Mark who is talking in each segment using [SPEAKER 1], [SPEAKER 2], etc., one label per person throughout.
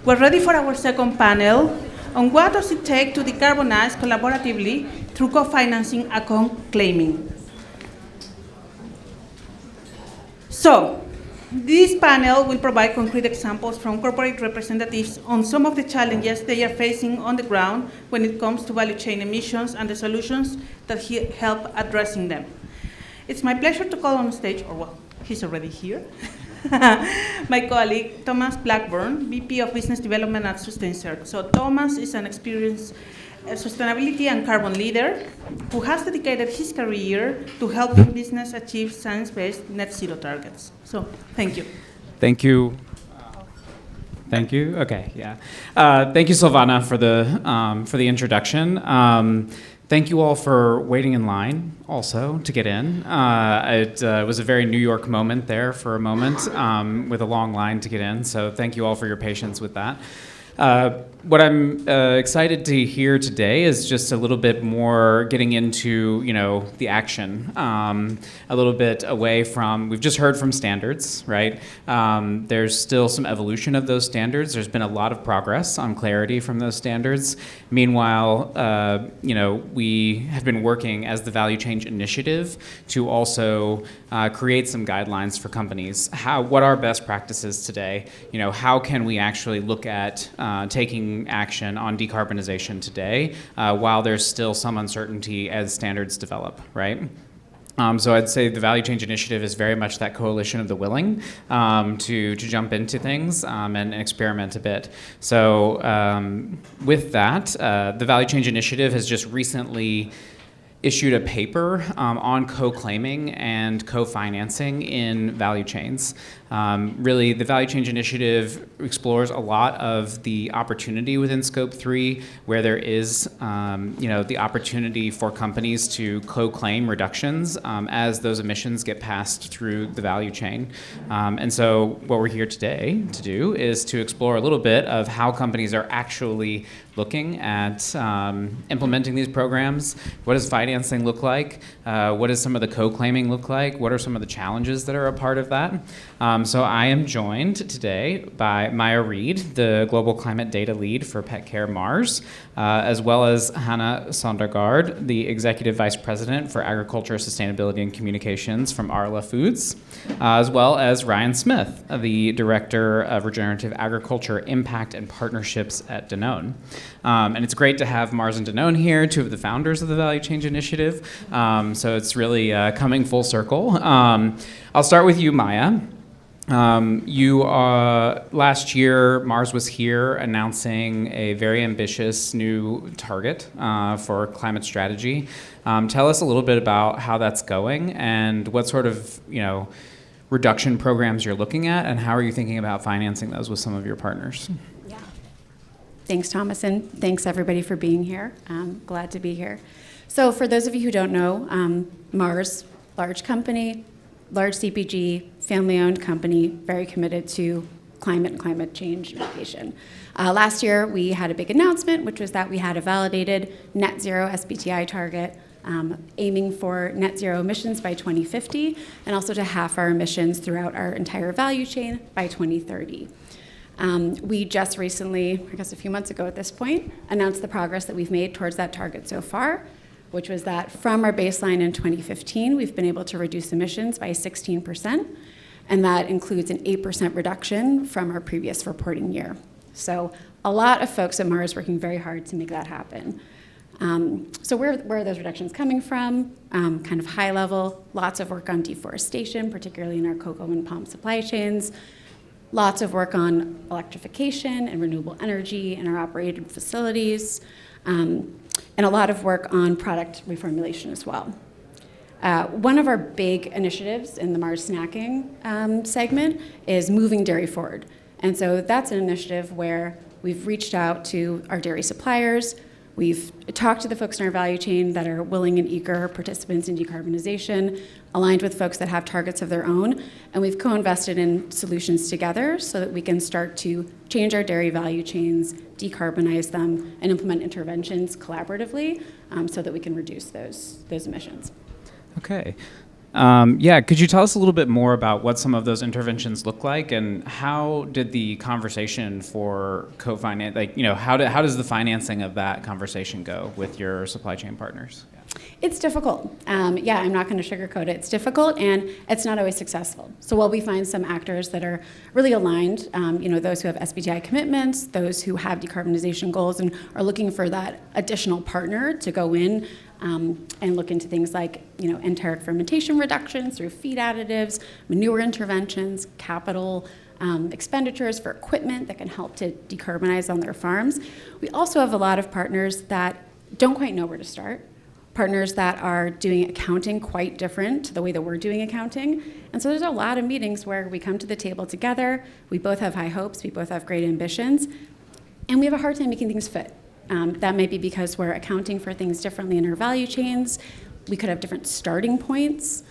[SPEAKER 1] We're ready for our second panel on what does it take to decarbonize collaboratively through co-financing and co-claiming. So, this panel will provide concrete examples from corporate representatives on some of the challenges they are facing on the ground when it comes to value chain emissions and the solutions that help addressing them. It's my pleasure to call on stage, or well, he's already here, my colleague, Thomas Blackburn, VP of Business Development at SustainCert. So Thomas is an experienced sustainability and carbon leader who has dedicated his career to helping business achieve science-based net zero targets. So thank you.
[SPEAKER 2] Thank you. Thank you. Okay, yeah. Thank you, Silvana, for the introduction. Thank you all for waiting in line also to get in. It was a very New York moment there for a moment with a long line to get in, so thank you all for your patience with that. What I'm excited to hear today is just a little bit more getting into, the action, a little bit away from, we've just heard from standards, right? There's still some evolution of those standards. There's been a lot of progress on clarity from those standards. Meanwhile, we have been working as the Value Change Initiative to also create some guidelines for companies. What are best practices today? How can we actually look at taking action on decarbonization today while there's still some uncertainty as standards develop, right? So I'd say the Value Change Initiative is very much that coalition of the willing to jump into things and experiment a bit. So with that, the Value Change Initiative has just recently issued a paper on co-claiming and co-financing in value chains. Really, the Value Change Initiative explores a lot of the opportunity within Scope 3, where there is, the opportunity for companies to co-claim reductions as those emissions get passed through the value chain. And so what we're here today to do is to explore a little bit of how companies are actually looking at implementing these programs. What does financing look like? What does some of the co-claiming look like? What are some of the challenges that are a part of that? So I am joined today by Maya Reed, the Global Climate Data Lead for Pet Care Mars, as well as Hannah Sondergaard, the Executive Vice President for Agriculture, Sustainability, and Communications from Arla Foods, as well as Ryan Smith, the Director of Regenerative Agriculture, Impact, and Partnerships at Danone. And it's great to have Mars and Danone here, two of the founders of the Value Change Initiative. So it's really coming full circle. I'll start with you, Maya. Last year, Mars was here announcing a very ambitious new target for climate strategy. Tell us a little bit about how that's going and what sort of, reduction programs you're looking at, and how are you thinking about financing those with some of your partners?
[SPEAKER 3] Yeah. Thanks, Thomas, and thanks everybody for being here. I'm glad to be here. So for those of you who don't know, Mars, large company, large CPG, family-owned company, very committed to climate and climate change mitigation. Last year, we had a big announcement, which was that we had a validated net zero SBTI target, aiming for net zero emissions by 2050, and also to halve our emissions throughout our entire value chain by 2030. We just recently, I guess a few months ago at this point, announced the progress that we've made towards that target so far, which was that from our baseline in 2015, we've been able to reduce emissions by 16%, and that includes an 8% reduction from our previous reporting year. So a lot of folks at Mars working very hard to make that happen. So where are those reductions coming from? Kind of high level, lots of work on deforestation, particularly in our cocoa and palm supply chains, lots of work on electrification and renewable energy in our operated facilities, and a lot of work on product reformulation as well. One of our big initiatives in the Mars snacking segment is moving dairy forward. And so that's an initiative where we've reached out to our dairy suppliers, we've talked to the folks in our value chain that are willing and eager participants in decarbonization, aligned with folks that have targets of their own, and we've co-invested in solutions together so that we can start to change our dairy value chains, decarbonize them, and implement interventions collaboratively so that we can reduce those emissions.
[SPEAKER 2] Okay. Yeah, could you tell us a little bit more about what some of those interventions look like, and how did the conversation for co-finance, like, how does the financing of that conversation go with your supply chain partners?
[SPEAKER 3] It's difficult. Yeah, I'm not going to sugarcoat it. It's difficult, and it's not always successful. So while we find some actors that are really aligned, those who have SBTI commitments, those who have decarbonization goals, and are looking for that additional partner to go in and look into things like, enteric fermentation reductions through feed additives, manure interventions, capital expenditures for equipment that can help to decarbonize on their farms. We also have a lot of partners that don't quite know where to start. Partners that are doing accounting quite different to the way that we're doing accounting. And so there's a lot of meetings where we come to the table together, we both have high hopes, we both have great ambitions, and we have a hard time making things fit. That may be because we're accounting for things differently in our value chains. We could have different starting points.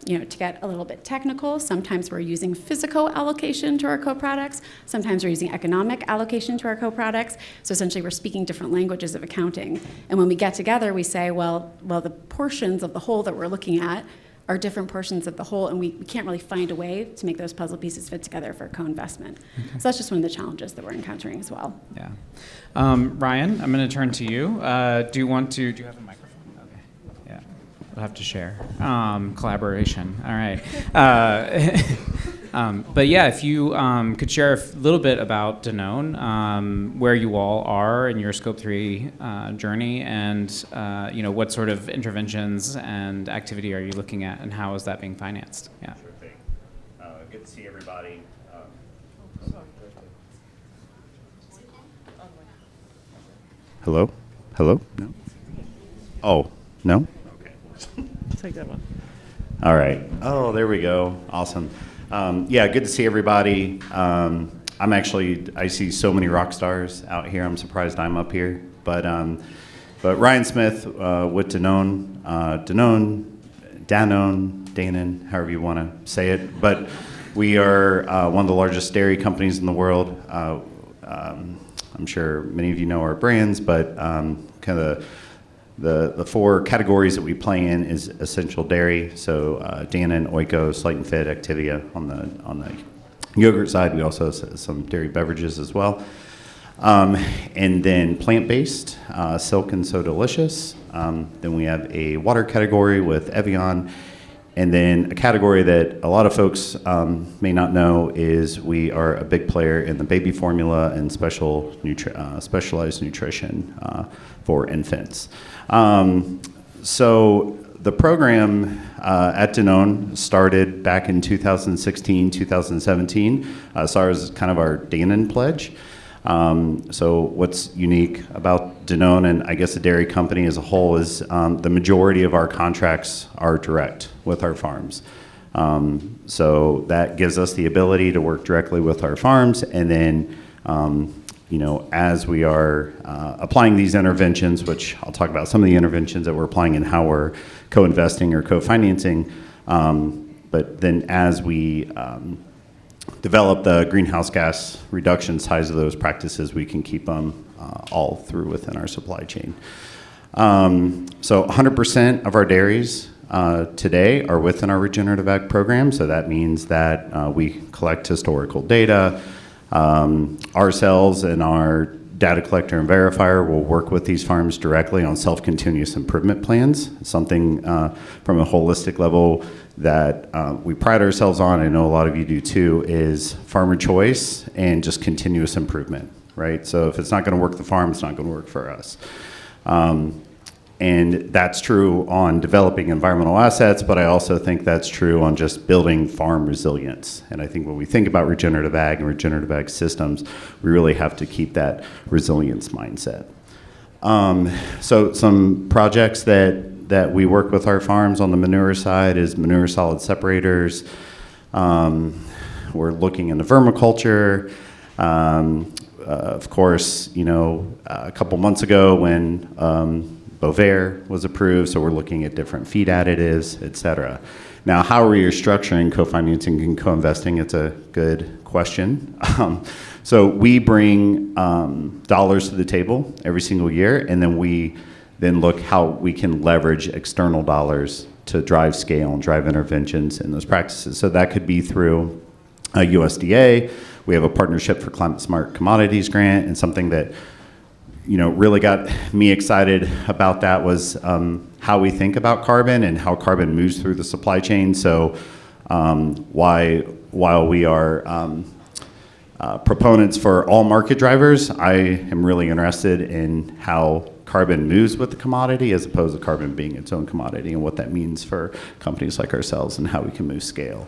[SPEAKER 3] To get a little bit technical, sometimes we're using physical allocation to our co-products. Sometimes we're using economic allocation to our co-products. So essentially, we're speaking different languages of accounting. And when we get together, we say, well, the portions of the whole that we're looking at are different portions of the whole, and we can't really find a way to make those puzzle pieces fit together for co-investment. Okay. So that's just one of the challenges that we're encountering as well.
[SPEAKER 2] Yeah. Ryan, I'm going to turn to you. Do you have a microphone? We'll have to share. Collaboration. All right. But yeah, if you could share a little bit about Danone, where you all are in your Scope 3 journey, and what sort of interventions and activity are you looking at, and how is that being financed? Yeah.
[SPEAKER 4] Sure thing. Good to see everybody. Hello? Hello? No? Oh, no?
[SPEAKER 5] Take that one.
[SPEAKER 4] All right. Oh, there we go. Awesome. Yeah, good to see everybody. I see so many rock stars out here. I'm surprised I'm up here. But Ryan Smith with Danone, however you want to say it. But we are one of the largest dairy companies in the world. I'm sure many of you know our brands, but kind of the four categories that we play in is essential dairy, so Dannon, Oikos, Slight and Fit, Activia on the yogurt side. We also have some dairy beverages as well. And then plant-based, Silk and So Delicious. Then we have a water category with Evian. And then a category that a lot of folks may not know is we are a big player in the baby formula and specialized nutrition for infants. So the program at Danone started back in 2016, 2017. Saw as kind of our Dannon pledge. So what's unique about Danone, and I guess the dairy company as a whole, is the majority of our contracts are direct with our farms. So that gives us the ability to work directly with our farms, and then as we are applying these interventions, which I'll talk about some of the interventions that we're applying and how we're co-investing or co-financing, but then as we develop the greenhouse gas reduction size of those practices, we can keep them all through within our supply chain. So 100% of our dairies today are within our regenerative ag program. So that means that we collect historical data. Ourselves and our data collector and verifier will work with these farms directly on self-continuous improvement plans, something from a holistic level that we pride ourselves on, I know a lot of you do too, is farmer choice and just continuous improvement, right? So if it's not going to work the farm, it's not going to work for us. And that's true on developing environmental assets, but I also think that's true on just building farm resilience. And I think when we think about regenerative ag and regenerative ag systems, we really have to keep that resilience mindset. So some projects that we work with our farms on the manure side is manure solid separators. We're looking into vermiculture. Of course, a couple months ago when Bovaer was approved, so we're looking at different feed additives, et cetera. Now, how are we structuring co-financing and co-investing? It's a good question. So we bring dollars to the table every single year, and then we look how we can leverage external dollars to drive scale and drive interventions in those practices. So that could be through USDA. We have a partnership for Climate Smart Commodities grant, and something that really got me excited about that was how we think about carbon and how carbon moves through the supply chain. So while we are proponents for all market drivers, I am really interested in how carbon moves with the commodity as opposed to carbon being its own commodity, and what that means for companies like ourselves and how we can move scale.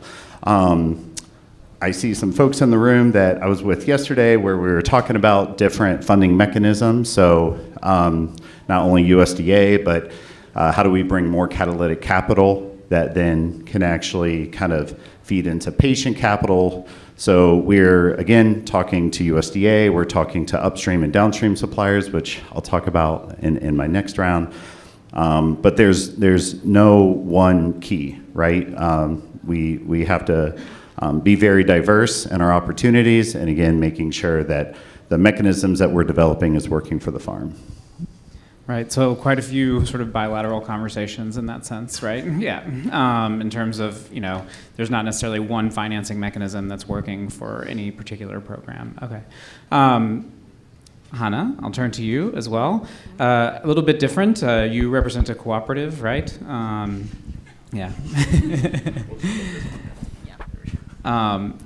[SPEAKER 4] I see some folks in the room that I was with yesterday where we were talking about different funding mechanisms. So not only USDA, but how do we bring more catalytic capital that then can actually kind of feed into patient capital. So we're, again, talking to USDA, we're talking to upstream and downstream suppliers, which I'll talk about in my next round. But there's no one key, right? We have to be very diverse in our opportunities, and again, making sure that the mechanisms that we're developing is working for the farm.
[SPEAKER 2] Right, so quite a few sort of bilateral conversations in that sense, right? Yeah, in terms of, there's not necessarily one financing mechanism that's working for any particular program. Okay. Hannah, I'll turn to you as well. A little bit different. You represent a cooperative, right? Yeah.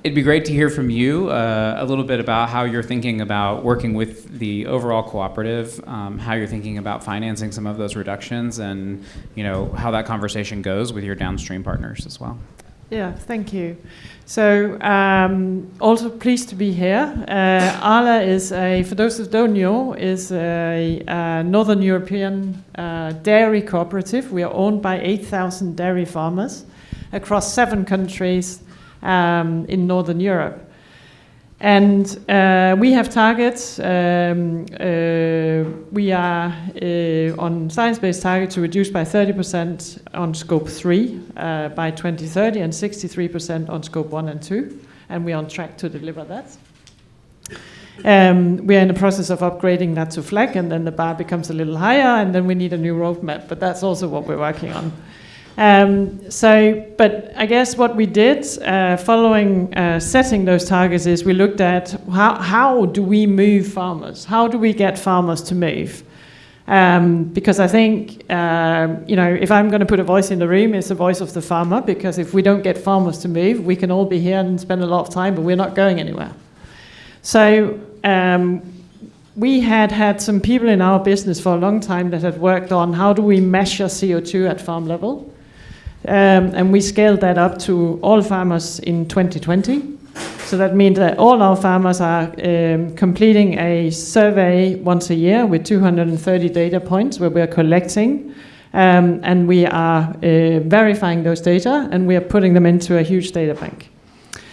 [SPEAKER 2] It'd be great to hear from you a little bit about how you're thinking about working with the overall cooperative, how you're thinking about financing some of those reductions, and how that conversation goes with your downstream partners as well.
[SPEAKER 5] Yeah, thank you. So also pleased to be here. ALA is for those that don't know, is a Northern European dairy cooperative. We are owned by 8,000 dairy farmers across 7 countries in Northern Europe. And we have targets. We are on science-based target to reduce by 30% on scope 3 by 2030 and 63% on scope 1 and 2. And we are on track to deliver that. We are in the process of upgrading that to FLAG, and then the bar becomes a little higher, and then we need a new roadmap. But that's also what we're working on. But I guess what we did following setting those targets is we looked at how do we move farmers? How do we get farmers to move? Because I think, if I'm going to put a voice in the room, it's the voice of the farmer, because if we don't get farmers to move, we can all be here and spend a lot of time, but we're not going anywhere. So we had some people in our business for a long time that had worked on how do we measure CO2 at farm level. And we scaled that up to all farmers in 2020. So that means that all our farmers are completing a survey once a year with 230 data points where we are collecting and we are verifying those data, and we are putting them into a huge data bank.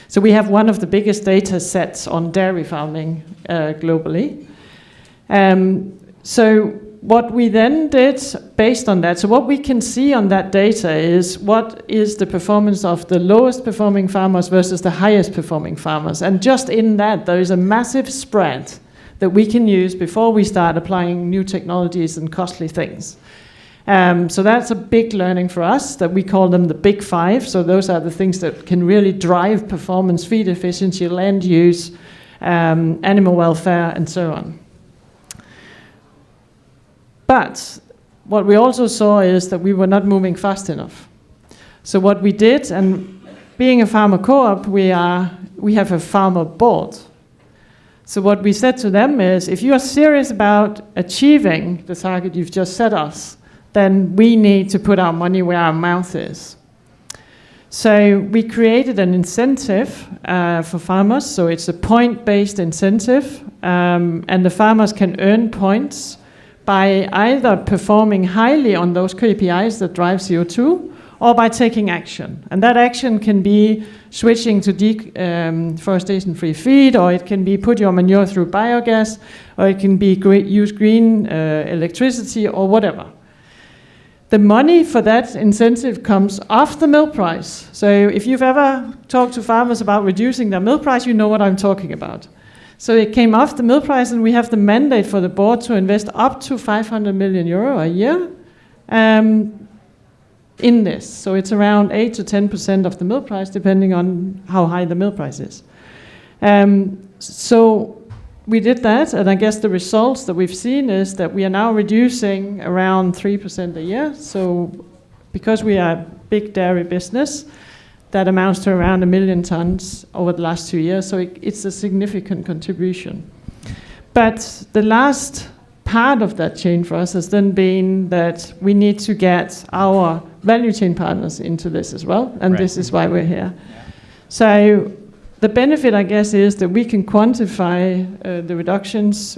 [SPEAKER 5] So we have one of the biggest data sets on dairy farming globally. So what we then did based on that, so what we can see on that data is what is the performance of the lowest performing farmers versus the highest performing farmers. And just in that, there is a massive spread that we can use before we start applying new technologies and costly things. So that's a big learning for us, that we call them the big 5. So those are the things that can really drive performance, feed efficiency, land use, animal welfare, and so on. But what we also saw is that we were not moving fast enough. So what we did, and being a farmer co-op, we have a farmer board. So what we said to them is, if you are serious about achieving the target you've just set us, then we need to put our money where our mouth is. So we created an incentive for farmers. So it's a point-based incentive, and the farmers can earn points by either performing highly on those KPIs that drive CO2 or by taking action. And that action can be switching to deforestation-free feed, or it can be put your manure through biogas, or it can be use green electricity, or whatever. The money for that incentive comes off the milk price. So if you've ever talked to farmers about reducing their milk price, you know what I'm talking about. So it came off the milk price, and we have the mandate for the board to invest up to 500 million euro a year in this. So it's around 8 to 10% of the milk price, depending on how high the milk price is. So we did that, and I guess the results that we've seen is that we are now reducing around 3% a year. So because we are a big dairy business, that amounts to around 1 million tons over the last 2 years. So it's a significant contribution. But the last part of that chain for us has then been that we need to get our value chain partners into this as well, and
[SPEAKER 2] Right.
[SPEAKER 5] this is why we're here. So the benefit, I guess, is that we can quantify the reductions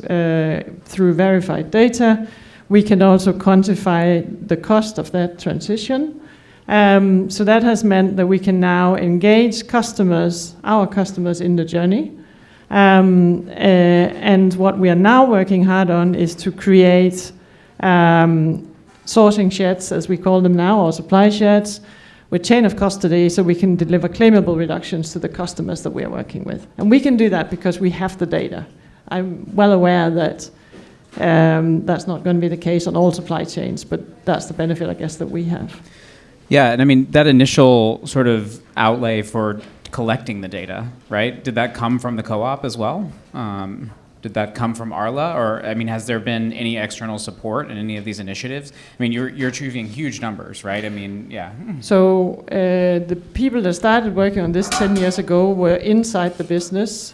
[SPEAKER 5] through verified data. We can also quantify the cost of that transition. So that has meant that we can now engage customers, our customers, in the journey. And what we are now working hard on is to create sourcing sheds, as we call them now, or supply sheds, with chain of custody, so we can deliver claimable reductions to the customers that we are working with. And we can do that because we have the data. I'm well aware that that's not going to be the case on all supply chains, but that's the benefit, I guess, that we have.
[SPEAKER 2] Yeah, and I mean, that initial sort of outlay for collecting the data, right? Did that come from the co-op as well? Did that come from Arla? Or, I mean, has there been any external support in any of these initiatives? I mean, you're achieving huge numbers, right? I mean, yeah.
[SPEAKER 5] So the people that started working on this 10 years ago were inside the business.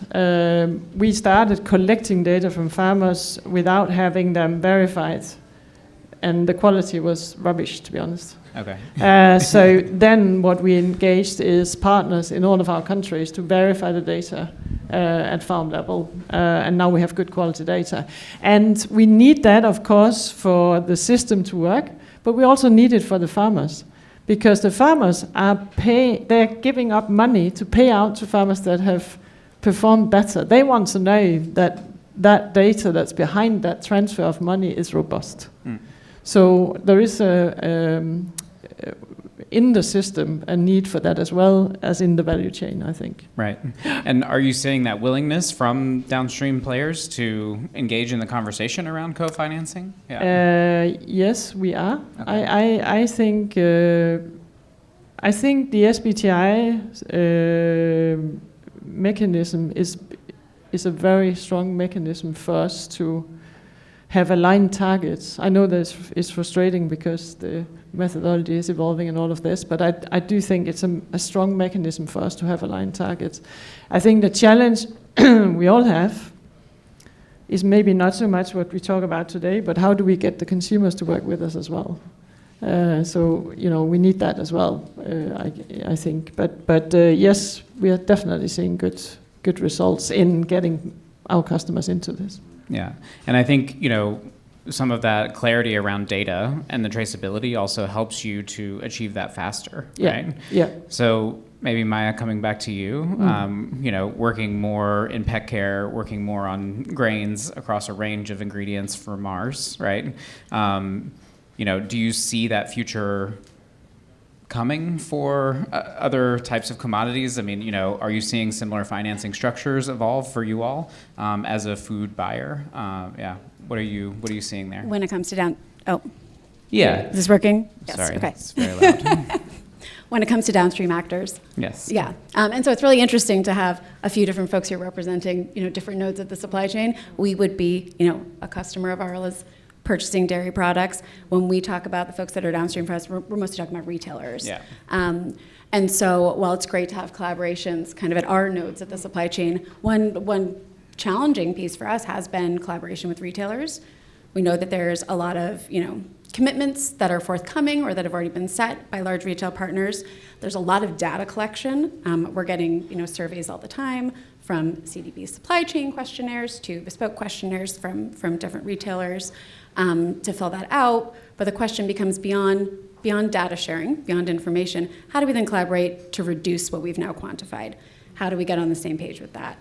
[SPEAKER 5] We started collecting data from farmers without having them verified. And the quality was rubbish, to be honest.
[SPEAKER 2] Okay.
[SPEAKER 5] So then what we engaged is partners in all of our countries to verify the data at farm level. And now we have good quality data. And we need that, of course, for the system to work, but we also need it for the farmers. Because the farmers they're giving up money to pay out to farmers that have performed better. They want to know that that data that's behind that transfer of money is robust. Mm. So there is in the system a need for that as well as in the value chain, I think.
[SPEAKER 2] Right. And are you seeing that willingness from downstream players to engage in the conversation around co-financing? Yeah.
[SPEAKER 5] Yes, we are.
[SPEAKER 2] Okay.
[SPEAKER 5] I think the SBTI mechanism is a very strong mechanism for us to have aligned targets. I know that it's frustrating because the methodology is evolving and all of this, but I do think it's a strong mechanism for us to have aligned targets. I think the challenge we all have is maybe not so much what we talk about today, but how do we get the consumers to work with us as well? So, we need that as well, I think. But yes, we are definitely seeing good results in getting our customers into this.
[SPEAKER 2] Yeah, and I think, some of that clarity around data and the traceability also helps you to achieve that faster, right?
[SPEAKER 5] Yeah.
[SPEAKER 2] So maybe Maya, coming back to you, working more in pet care, working more on grains across a range of ingredients for Mars, right? Do you see that future coming for other types of commodities? I mean, are you seeing similar financing structures evolve for you all as a food buyer? What are you seeing there?
[SPEAKER 3] When it comes to
[SPEAKER 2] Yeah.
[SPEAKER 3] Is this working? Yes.
[SPEAKER 2] Sorry,
[SPEAKER 3] Okay.
[SPEAKER 2] it's very loud.
[SPEAKER 3] When it comes to downstream actors.
[SPEAKER 2] Yes.
[SPEAKER 3] Yeah. And so it's really interesting to have a few different folks here representing, different nodes of the supply chain. We would be, a customer of Arla's purchasing dairy products. When we talk about the folks that are downstream for us, we're mostly talking about retailers.
[SPEAKER 2] Yeah.
[SPEAKER 3] And so while it's great to have collaborations kind of at our nodes of the supply chain, one challenging piece for us has been collaboration with retailers. We know that there's a lot of, commitments that are forthcoming or that have already been set by large retail partners. There's a lot of data collection. We're getting, surveys all the time from CDP supply chain questionnaires to bespoke questionnaires from different retailers to fill that out. But the question becomes beyond data sharing, beyond information, how do we then collaborate to reduce what we've now quantified? How do we get on the same page with that?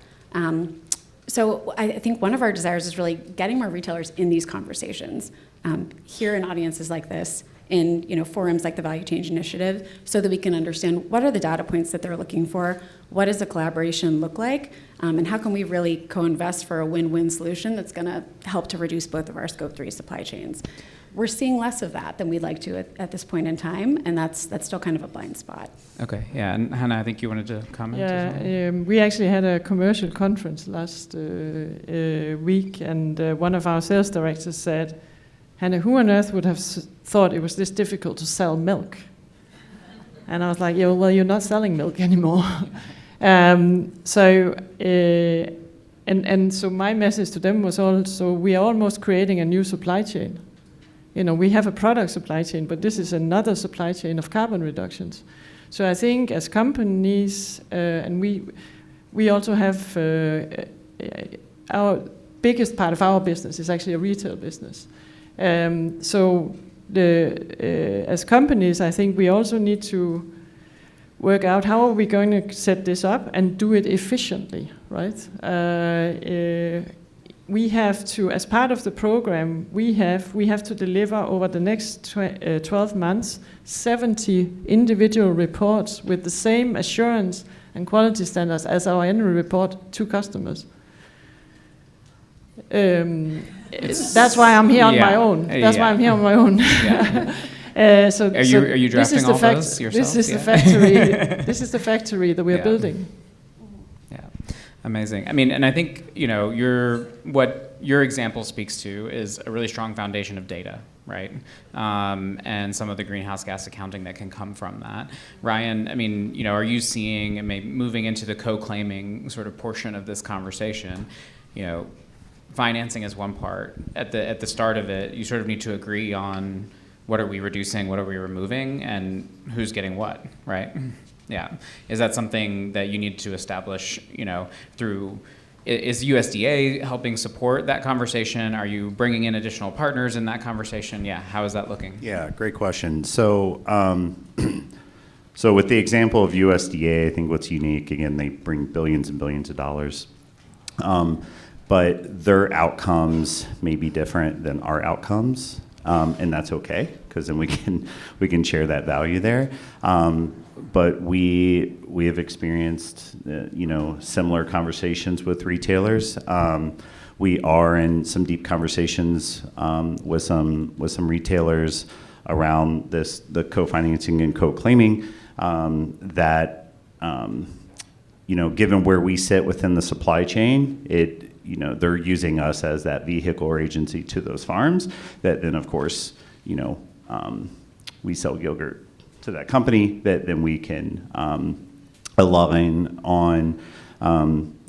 [SPEAKER 3] So I think one of our desires is really getting more retailers in these conversations, here in audiences like this, in forums like the Value Change Initiative, so that we can understand what are the data points that they're looking for, what does the collaboration look like, and how can we really co-invest for a win-win solution that's going to help to reduce both of our Scope 3 supply chains. we're seeing less of that than we'd like to at this point in time, and that's still kind of a blind spot.
[SPEAKER 2] Okay, yeah, and Hannah, I think you wanted to comment as well.
[SPEAKER 5] Yeah, we actually had a commercial conference last week, and one of our sales directors said, Hannah, who on earth would have thought it was this difficult to sell milk? And I was like, yeah, well, you're not selling milk anymore. So my message to them was also, we are almost creating a new supply chain. We have a product supply chain, but this is another supply chain of carbon reductions. So I think as companies, and we also have our biggest part of our business is actually a retail business. So as companies, I think we also need to work out how are we going to set this up and do it efficiently, right? We have to, as part of the program, we have to deliver over the next 12 months 70 individual reports with the same assurance and quality standards as our annual report to customers. That's why I'm here on my own. That's why I'm here on my own.
[SPEAKER 2] Yeah. Are you drafting all those yourself?
[SPEAKER 5] This is the factory. This is the factory that we're building.
[SPEAKER 2] Yeah, amazing. I mean, and I think what your example speaks to is a really strong foundation of data, right? And some of the greenhouse gas accounting that can come from that. Ryan, I mean, are you seeing, and maybe moving into the co-claiming sort of portion of this conversation, financing is one part. At the start of it, you sort of need to agree on what are we reducing, what are we removing, and who's getting what, right? Yeah. Is that something that you need to establish, through, is USDA helping support that conversation? Are you bringing in additional partners in that conversation? Yeah, how is that looking?
[SPEAKER 4] Yeah, great question. So, so with the example of USDA, I think what's unique, again, they bring billions and billions of dollars. But their outcomes may be different than our outcomes, and that's okay, because then we can share that value there. But we have experienced similar conversations with retailers. We are in some deep conversations with some retailers around the co-financing and co-claiming that given where we sit within the supply chain, they're using us as that vehicle or agency to those farms that then, of course, we sell yogurt to that company that then we can align on,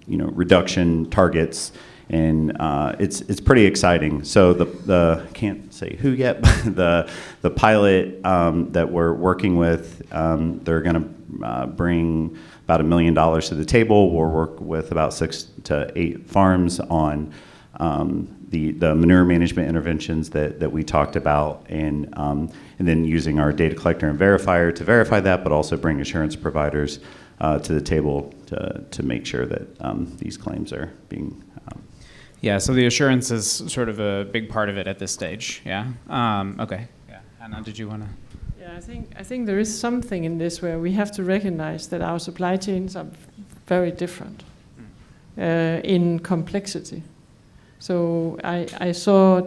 [SPEAKER 4] reduction targets. And it's pretty exciting. So the can't say who yet, but the pilot that we're working with, they're going to bring about $1 million to the table. We'll work with about 6 to 8 farms on the manure management interventions that we talked about, and then using our data collector and verifier to verify that, but also bring assurance providers to the table to make sure that these claims are being.
[SPEAKER 2] Yeah, so the assurance is sort of a big part of it at this stage. Yeah. Okay. Yeah. Hannah, did you want to?
[SPEAKER 5] Yeah, I think there is something in this where we have to recognize that our supply chains are very different in complexity. So I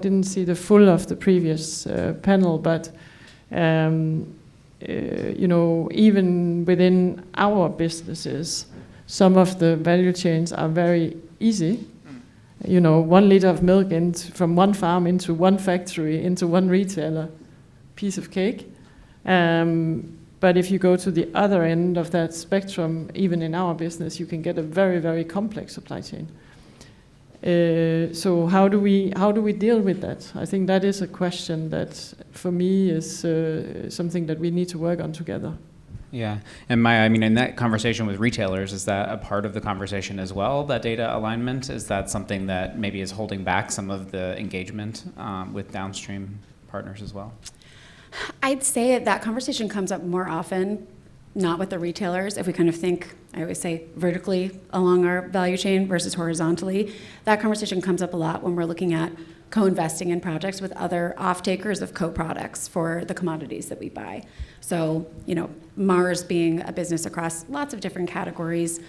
[SPEAKER 5] didn't see the full of the previous panel, but even within our businesses, some of the value chains are very easy. 1 liter of milk from one farm into one factory into one retailer, piece of cake. But if you go to the other end of that spectrum, even in our business, you can get a very, very complex supply chain. So how do we deal with that? I think that is a question that, for me, is something that we need to work on together.
[SPEAKER 2] Yeah, and in that conversation with retailers, is that a part of the conversation as well, that data alignment? Is that something that maybe is holding back some of the engagement with downstream partners as well?
[SPEAKER 3] I'd say that conversation comes up more often, not with the retailers. If we kind of think, I always say, vertically along our value chain versus horizontally, that conversation comes up a lot when we're looking at co-investing in projects with other off-takers of co-products for the commodities that we buy. So, Mars being a business across lots of different categories,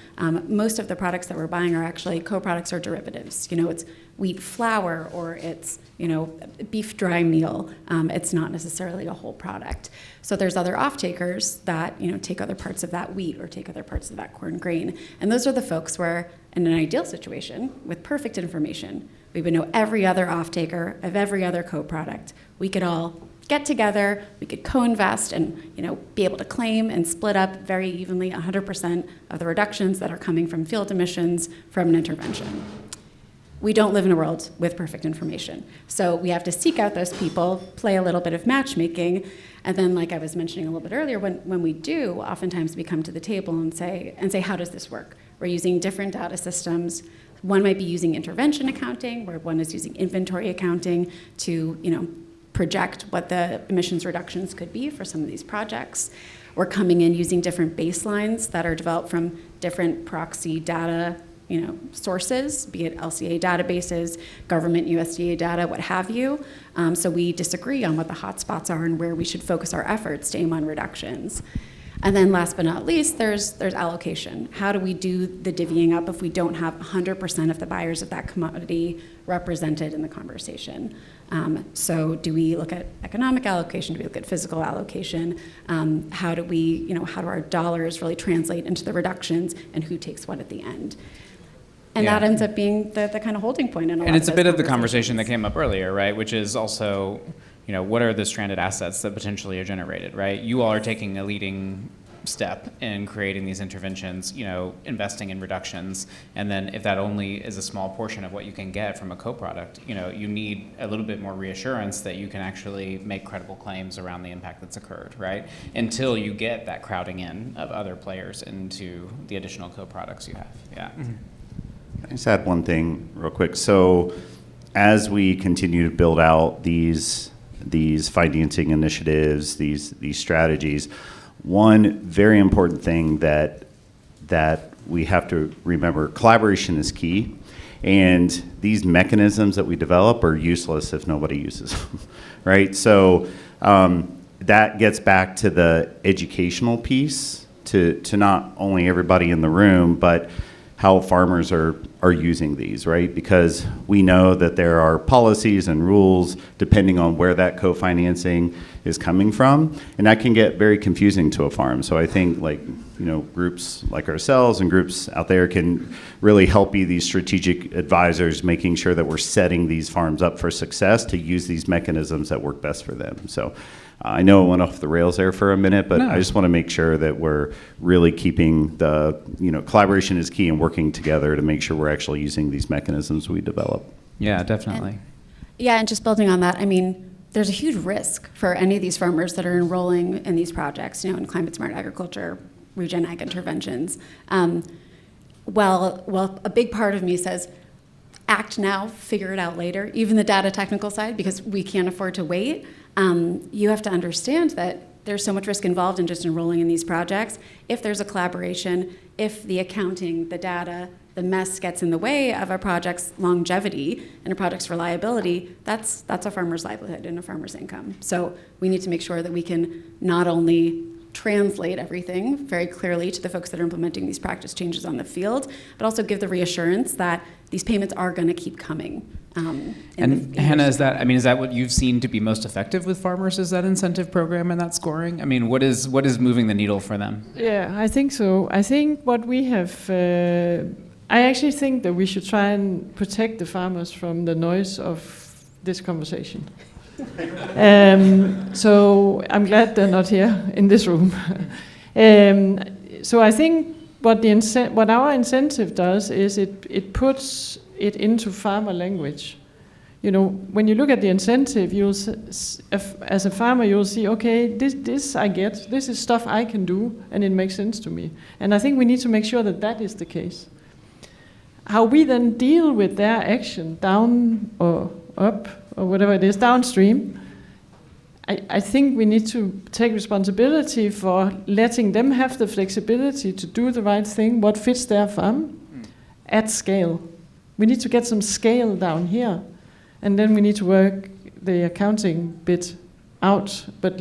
[SPEAKER 3] most of the products that we're buying are actually co-products or derivatives. It's wheat flour, or it's, beef dry meal. It's not necessarily a whole product. So there's other off-takers that, take other parts of that wheat or take other parts of that corn grain. And those are the folks where, in an ideal situation, with perfect information, we would know every other off-taker of every other co-product. We could all get together, we could co-invest and be able to claim and split up very evenly 100% of the reductions that are coming from field emissions from an intervention. We don't live in a world with perfect information. So we have to seek out those people, play a little bit of matchmaking, and then, like I was mentioning a little bit earlier, when we do, oftentimes we come to the table and say, how does this work? We're using different data systems. One might be using intervention accounting, where one is using inventory accounting to, project what the emissions reductions could be for some of these projects. We're coming in using different baselines that are developed from different proxy data, sources, be it LCA databases, government USDA data, what have you. So we disagree on what the hotspots are and where we should focus our efforts to aim on reductions. And then last but not least, there's allocation. How do we do the divvying up if we don't have 100% of the buyers of that commodity represented in the conversation? So do we look at economic allocation? Do we look at physical allocation? How do our dollars really translate into the reductions, and who takes what at the end? And that ends up being the kind of holding point in a lot of those conversations.
[SPEAKER 2] And it's a bit of the conversation that came up earlier, right? Which is also, what are the stranded assets that potentially are generated, right? You all are taking a leading step in creating these interventions, investing in reductions, and then if that only is a small portion of what you can get from a co-product, you need a little bit more reassurance that you can actually make credible claims around the impact that's occurred, right? Until you get that crowding in of other players into the additional co-products you have. Yeah.
[SPEAKER 4] Can I just add one thing real quick? So as we continue to build out these financing initiatives, these strategies, one very important thing that we have to remember, collaboration is key, and these mechanisms that we develop are useless if nobody uses them, right? So that gets back to the educational piece, to not only everybody in the room, but how farmers are using these, right? Because we know that there are policies and rules depending on where that co-financing is coming from, and that can get very confusing to a farm. So I think groups like ourselves and groups out there can really help be these strategic advisors, making sure that we're setting these farms up for success to use these mechanisms that work best for them. So I know it went off the rails there for a minute, but no. I just want to make sure that we're really keeping the, collaboration is key and working together to make sure we're actually using these mechanisms we develop.
[SPEAKER 2] Yeah, definitely.
[SPEAKER 3] And just building on that, there's a huge risk for any of these farmers that are enrolling in these projects, in climate smart agriculture, regen ag interventions. Well, a big part of me says, act now, figure it out later, even the data technical side, because we can't afford to wait. You have to understand that there's so much risk involved in just enrolling in these projects. If there's a collaboration, if the accounting, the data, the mess gets in the way of a project's longevity and a project's reliability, that's a farmer's livelihood and a farmer's income. So we need to make sure that we can not only translate everything very clearly to the folks that are implementing these practice changes on the field, but also give the reassurance that these payments are going to keep coming.
[SPEAKER 2] And Hannah, is that what you've seen to be most effective with farmers? Is that incentive program and that scoring? What is moving the needle for them?
[SPEAKER 5] Yeah, I think so. I think what we have, I actually think that we should try and protect the farmers from the noise of this conversation. So I'm glad they're not here in this room. So I think what our incentive does is it puts it into farmer language. When you look at the incentive, as a farmer, you'll see, okay, this I get, this is stuff I can do, and it makes sense to me. And I think we need to make sure that is the case. How we then deal with their action, down or up, or whatever it is, downstream, I think we need to take responsibility for letting them have the flexibility to do the right thing, what fits their farm, at scale. We need to get some scale down here, and then we need to work the accounting bit out, but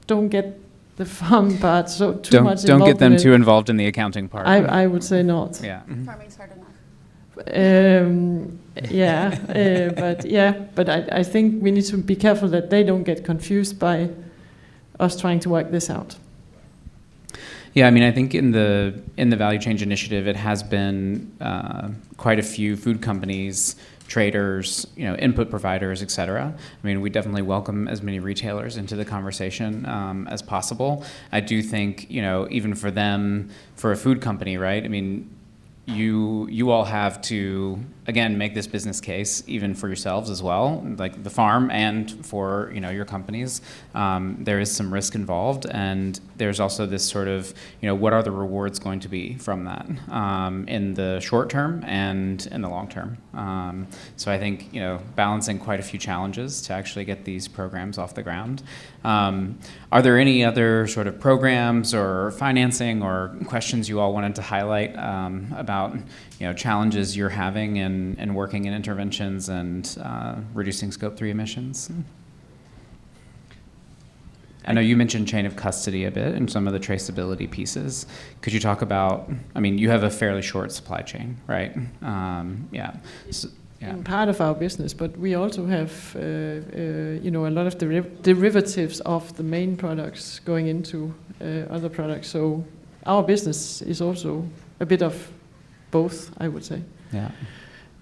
[SPEAKER 5] don't get the farm part so too much
[SPEAKER 2] Don't
[SPEAKER 5] involved
[SPEAKER 2] get them
[SPEAKER 5] in it.
[SPEAKER 2] too involved in the accounting part.
[SPEAKER 5] I would say not.
[SPEAKER 2] Yeah.
[SPEAKER 3] Farming's hard enough.
[SPEAKER 5] But I think we need to be careful that they don't get confused by us trying to work this out.
[SPEAKER 2] Yeah, I mean, I think in the value change initiative, it has been quite a few food companies, traders, input providers, et cetera. I mean, we definitely welcome as many retailers into the conversation as possible. I do think, even for them, for a food company, right? I mean, you all have to, again, make this business case even for yourselves as well, like the farm and for your companies. There is some risk involved, and there's also this sort of what are the rewards going to be from that in the short term and in the long term. So I think balancing quite a few challenges to actually get these programs off the ground. Are there any other sort of programs or financing or questions you all wanted to highlight about challenges you're having in working in interventions and reducing Scope 3 emissions? I know you mentioned chain of custody a bit and some of the traceability pieces. Could you talk about, I mean, you have a fairly short supply chain, right? Yeah. So, yeah.
[SPEAKER 5] In part of our business, but we also have, a lot of derivatives of the main products going into other products. So our business is also a bit of both, I would say.
[SPEAKER 2] Yeah.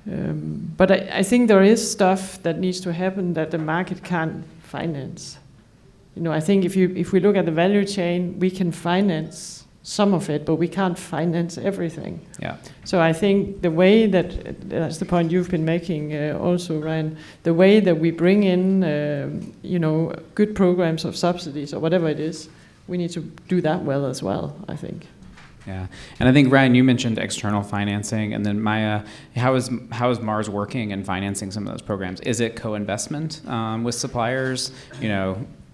[SPEAKER 5] But I think there is stuff that needs to happen that the market can't finance. I think if we look at the value chain, we can finance some of it, but we can't finance everything.
[SPEAKER 2] Yeah.
[SPEAKER 5] So I think the way that's the point you've been making also, Ryan, the way that we bring in, good programs of subsidies or whatever it is, we need to do that well as well, I think.
[SPEAKER 2] Yeah, and I think, Ryan, you mentioned external financing, and then Maya, how is Mars working and financing some of those programs? Is it co-investment with suppliers?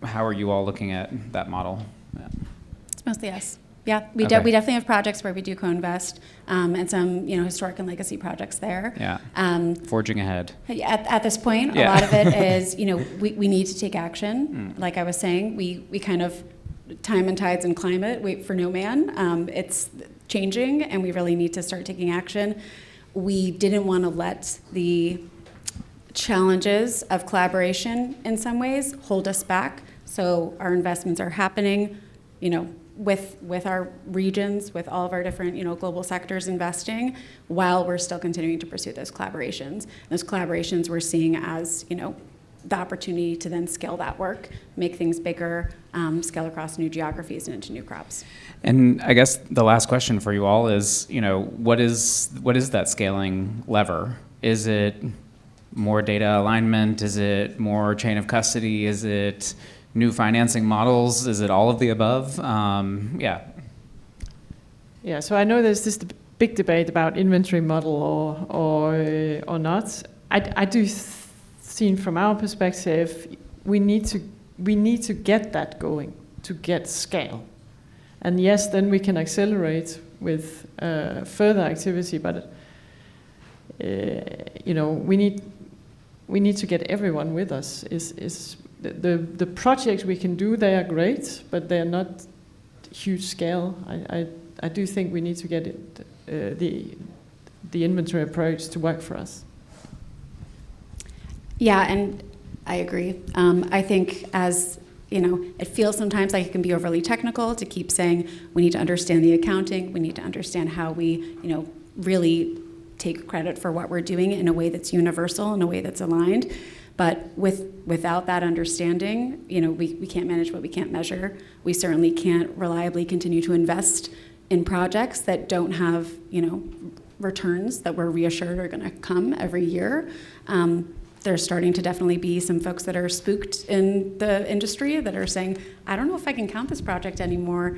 [SPEAKER 2] How are you all looking at that model? Yeah.
[SPEAKER 3] It's mostly us. Yeah, we
[SPEAKER 2] Okay.
[SPEAKER 3] we definitely have projects where we do co-invest, and some historic and legacy projects there.
[SPEAKER 2] Yeah. Forging ahead.
[SPEAKER 3] At this point,
[SPEAKER 2] Yeah.
[SPEAKER 3] a lot of it is we need to take action. Like I was saying, we kind of time and tides and climate wait for no man. It's changing, and we really need to start taking action. We didn't want to let the challenges of collaboration in some ways hold us back. So our investments are happening, with our regions, with all of our different, global sectors investing, while we're still continuing to pursue those collaborations. Those collaborations we're seeing as, the opportunity to then scale that work, make things bigger, scale across new geographies and into new crops.
[SPEAKER 2] And I guess the last question for you all is, what is that scaling lever? Is it more data alignment? Is it more chain of custody? Is it new financing models? Is it all of the above? Yeah.
[SPEAKER 5] Yeah, so I know there's this big debate about inventory model or not. I do seen from our perspective, we need to get that going to get scale. And yes, then we can accelerate with further activity, but we need to get everyone with us. Is the projects we can do, they are great, but they are not huge scale. I do think we need to get the inventory approach to work for us.
[SPEAKER 3] Yeah, and I agree. I think it feels sometimes like it can be overly technical to keep saying we need to understand the accounting, we need to understand how we, really take credit for what we're doing in a way that's universal, in a way that's aligned. But without that understanding, we can't manage what we can't measure. We certainly can't reliably continue to invest in projects that don't have, returns that we're reassured are going to come every year. There's starting to definitely be some folks that are spooked in the industry that are saying, I don't know if I can count this project anymore.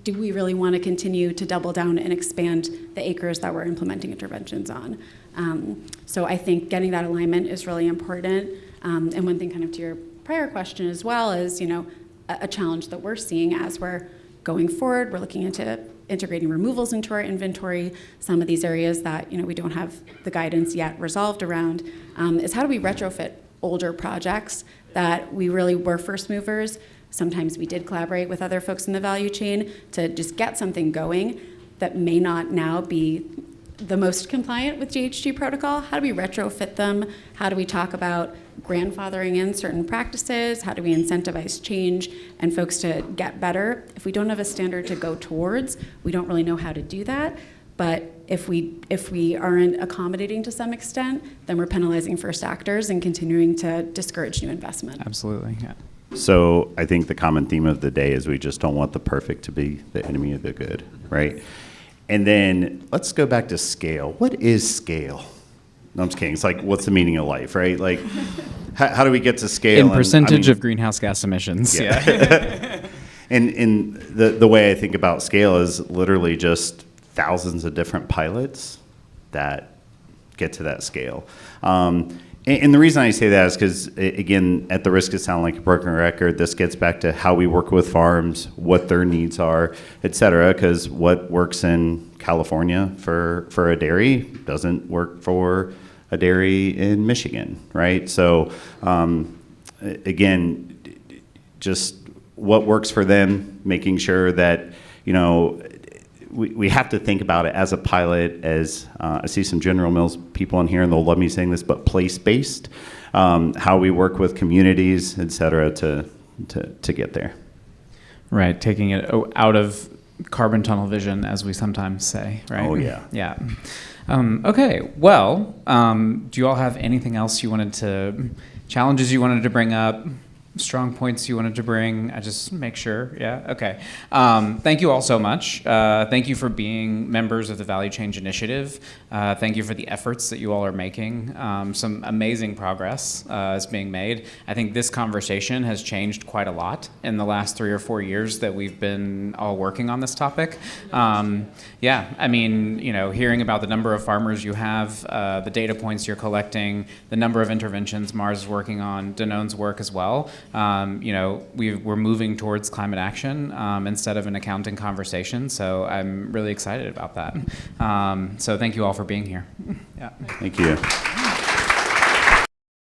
[SPEAKER 3] Do we really want to continue to double down and expand the acres that we're implementing interventions on? So I think getting that alignment is really important. And one thing kind of to your prior question as well is, a challenge that we're seeing as we're going forward, we're looking into integrating removals into our inventory. Some of these areas that we don't have the guidance yet resolved around is how do we retrofit older projects that we really were first movers, Sometimes we did collaborate with other folks in the value chain to just get something going that may not now be the most compliant with GHG protocol. How do we retrofit them? How do we talk about grandfathering in certain practices? How do we incentivize change and folks to get better? If we don't have a standard to go towards, we don't really know how to do that. But if we aren't accommodating to some extent, then we're penalizing first actors and continuing to discourage new investment.
[SPEAKER 2] Absolutely, yeah.
[SPEAKER 4] So I think the common theme of the day is we just don't want the perfect to be the enemy of the good, right? And then let's go back to scale. What is scale? No, I'm just kidding. It's like, what's the meaning of life, right? Like, how do we get to scale?
[SPEAKER 2] In percentage of greenhouse gas emissions, yeah.
[SPEAKER 4] And the way I think about scale is literally just thousands of different pilots that get to that scale. And the reason I say that is because, again, at the risk of sounding like a broken record, this gets back to how we work with farms, what their needs are, et cetera, because what works in California for a dairy doesn't work for a dairy in Michigan, right? So, again, just what works for them, making sure that, you know, we have to think about it as a pilot, as I see some General Mills people in here, and they'll love me saying this, but place-based, how we work with communities, et cetera, to get there.
[SPEAKER 2] Right, taking it out of carbon tunnel vision, as we sometimes say, right?
[SPEAKER 4] Oh, yeah.
[SPEAKER 2] Yeah. Okay, well, do you all have anything else challenges you wanted to bring up? Strong points you wanted to bring? I just make sure, yeah, okay. Thank you all so much. Thank you for being members of the Value Change Initiative. Thank you for the efforts that you all are making. Some amazing progress is being made. I think this conversation has changed quite a lot in the last 3 or 4 years that we've been all working on this topic. Yeah, I mean, you know, hearing about the number of farmers you have, the data points you're collecting, the number of interventions Mars is working on, Danone's work as well. You know, we're moving towards climate action instead of an accounting conversation. So I'm really excited about that. So thank you all for being here. Yeah.
[SPEAKER 4] Thank you.